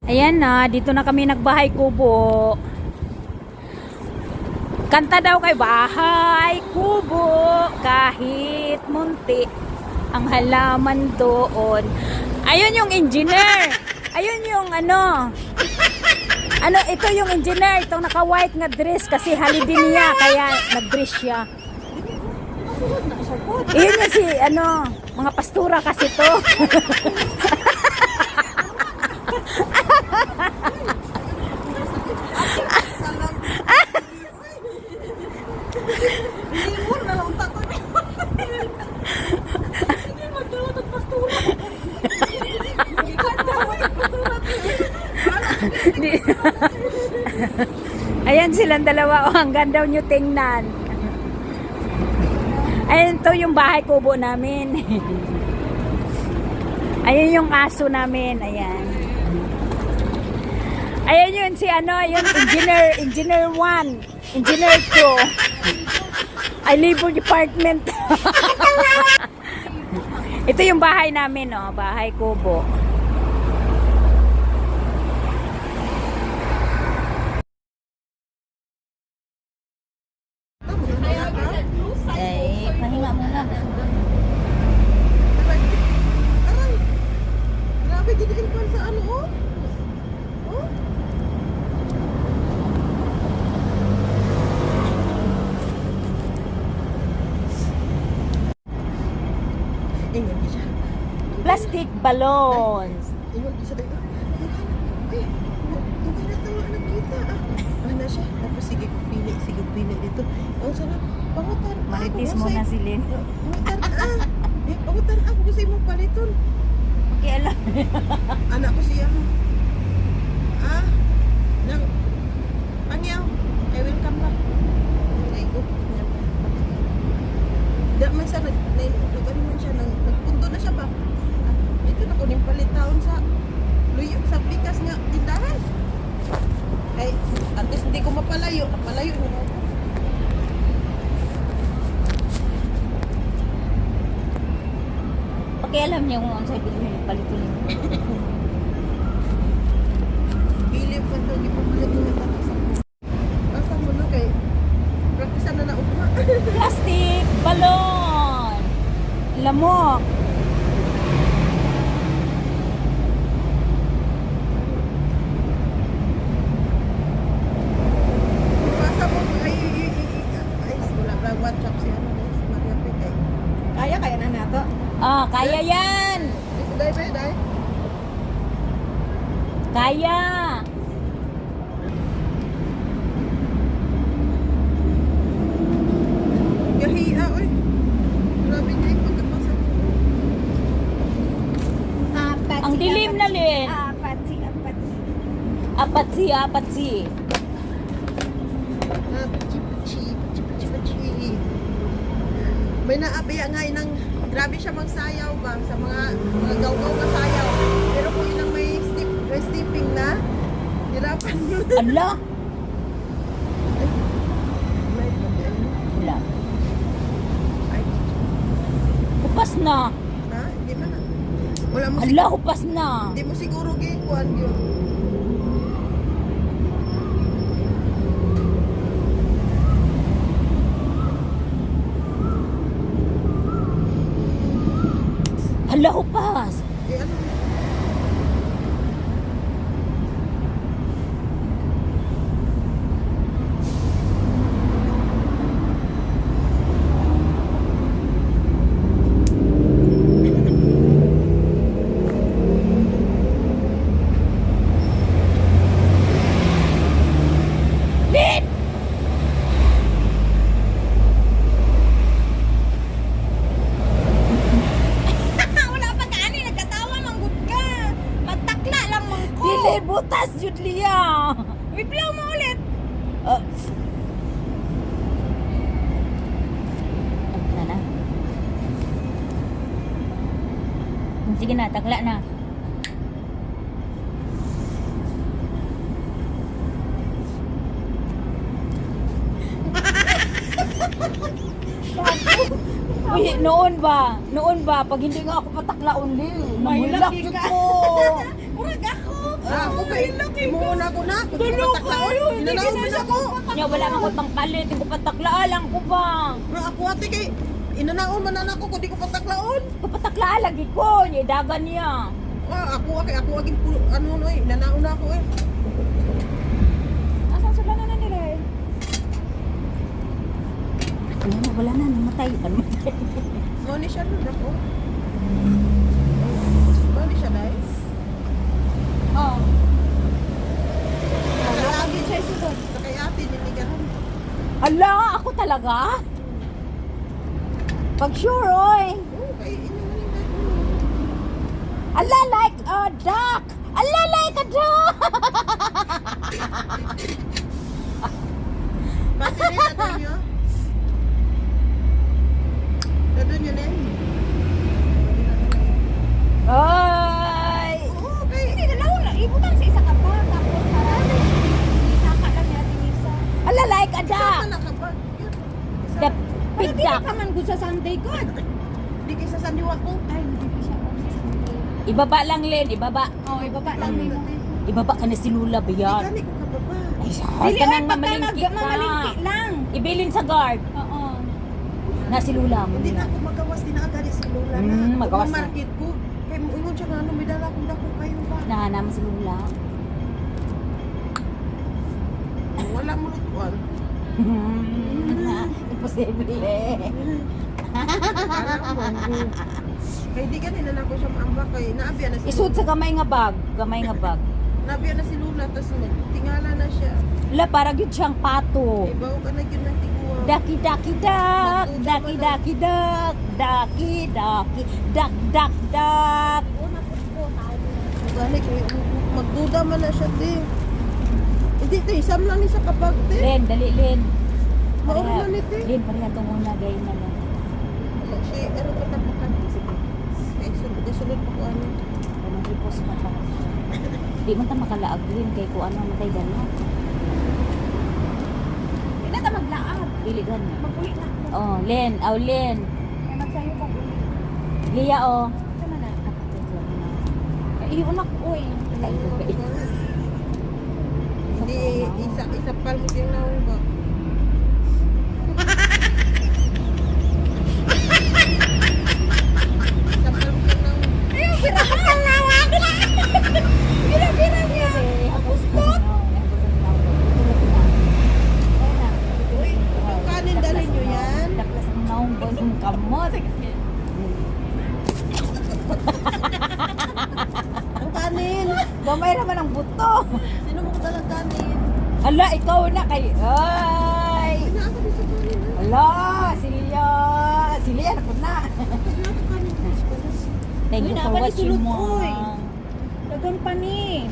Ayan na, dito na kami nagbahay kubo. Kanta daw kay bahay kubo, kahit munti ang halaman doon. Ayun yung engineer. Ayun yung ano, ito yung engineer, itong naka-white nga dress kasi holiday niya, kaya nag-dress siya. Ayun yung si, mga pastura kasi to. Ayan silang dalawa. Oh, ang ganda nyo tingnan. Ayan to yung bahay kubo namin. Ayan yung aso namin. Ayan. Ayan yun si yung engineer 1, engineer 2. Ay, labor department. Ito yung bahay namin, oh, bahay kubo. Ay, pahinga muna. Grabe, gidiin pa sa oh. Oh? Ingat siya. Plastic balloons. Ingat siya dito. Ay, hindi na tayo nakita. Ano siya? Tapos sige pili dito. Ang sarap. Pangutan. Maritis mo na si Lynn. Pangutan pangutan ako kasi mong paliton. Okay, alam. Anak ko siya. Nang Pangyaw. I will come back. Ay, go. Da man sa nag-ano man siya nagpunto na siya ba? Ito na ko ning palitaon sa luyo sa pikas nga tindahan. Ay, at least hindi ko mapalayo na ako. Pakialam niya kung ano sa bilhin ng palitunin. Bilip ka to, di pa palit mo na asa mo na kay praktisan na ugma. Plastic balloon. Lamok. Pasa mo ay wala ba WhatsApp si si Maria Pete. Kaya na nato. Ah, kaya yan. Dai. Kaya. Gahiya oy. Grabe kay pagkapasa mo. Ang dilim na, Lynn. Apatsi. Apatsi. Chipachi. May naabaya nga inang grabe siya magsayaw ba sa mga gaw-gaw na sayaw. Pero kung ilang may stepping na, hirapan mo. Ala. May problema. Wala. Ay, Hupas na. hindi man na. Wala mo Ala, hupas na. hindi mo siguro gikuan yun. Ala, hupas. Ano? Lynn! Wala pa kaani, nagkatawa manggod ka. Magtakla lang man ko. Dili, butas, Judlia. Biblaw mo ulit. Na. Sige na, takla na. Uy, noon ba, pag hindi nga ako patakla only, namulak yun ko. Murag ako. Ako kay imuuna ko na. Kung pataklaan, inanaon mo na ako. Nya wala man ko pang palit, ko pataklaan lang ko ba. Pero ako ate kay inanaon man na ako kung di ko pataklaon. Ko pataklaan lagi ko, nya dagan niya. Ako aging ano no eh, inanaon na ako eh. Asan sila na nila eh? Wala na, namatay. Mo ni siya nun ako. Mo ni siya guys. Oo. Lagi siya sunod. Kaya ate niligahan. Hala, ako talaga? Pag sure, oy. Okay, inuman na. Ala, like a duck. Ala, like a duck. Pati rin natin nyo. Dadun yun eh. Ay. Oo, okay. Hindi na lang, ibutan sa isa ka pa. Tapos parang isaka lang ni Ate Lisa. Ala, like a Saan duck. ka nakabag? Yun. The Pero big di duck. ka man good sa Sunday God. Di kayo sa sandiwa ko. Ay, hindi siya on sa Sunday. Ibaba lang, Len. Ibaba. Oo, ibaba lang nimo. Ibaba ka na si Lula ba Di yan? ka ni ko kababa. Ay, Dili sas ka ay nang pagka mamalingki ka. mamalingki lang. Ibilin sa guard. Oo. Na si Lula mo. Hindi na ako magawas, di na agad si Lola na. Magawas na. Market ko. Kaya mo ingon siya nga ano, may dala kong dako kayo ba? Nahana mo si Lula. Wala mo lutuan. Imposible. Alam mo. Kaya di ka nila na ako siya maambak kay naabya na si Isud sa gamay nga bag. Gamay nga bag. Naabya na si Lola, tapos tingala na siya. Wala, para yun siyang pato. Ibaw ka na yun ng tiguan. Daki daki dak, daki daki dak, daki daki, dak dak dak. Gani kay magduda man na siya di. Hindi to isam lang ni sa kapag di. Len, dali Len. Mauro na ni ti. Len, pareha itong una gay na lang. Si ano ka tapukan sige. Ay sulod pa ko ano. Ano repost pa ta. Di man ta makalaag Len kay ko ano matay gana. Hindi na ta maglaag. Dili gana. Mag-uwi na ako. Oh, Len, aw Len. Ay, magsayo ka uwi. Lia oh. Saan na? Ay, iyon ako, uy. Hindi isa pal mo yung naong ba. Isa pal mo yung naong. Ayaw, birahan! Bira niya! Tapos po? Yung kanin dalhin nyo yan. Daklas ang naong ba yung kamot. Ang kanin. Gamay naman ang buto. Sino mo dalang kanin? Hala, ikaw na kay... Ay! Ay, naasa din sa kanin. ha? Hala, Silya! Silya, na po na. Wala ko kanin. Thank Uy, you for naman watching isulod, mo. uy. Dagan pa ni.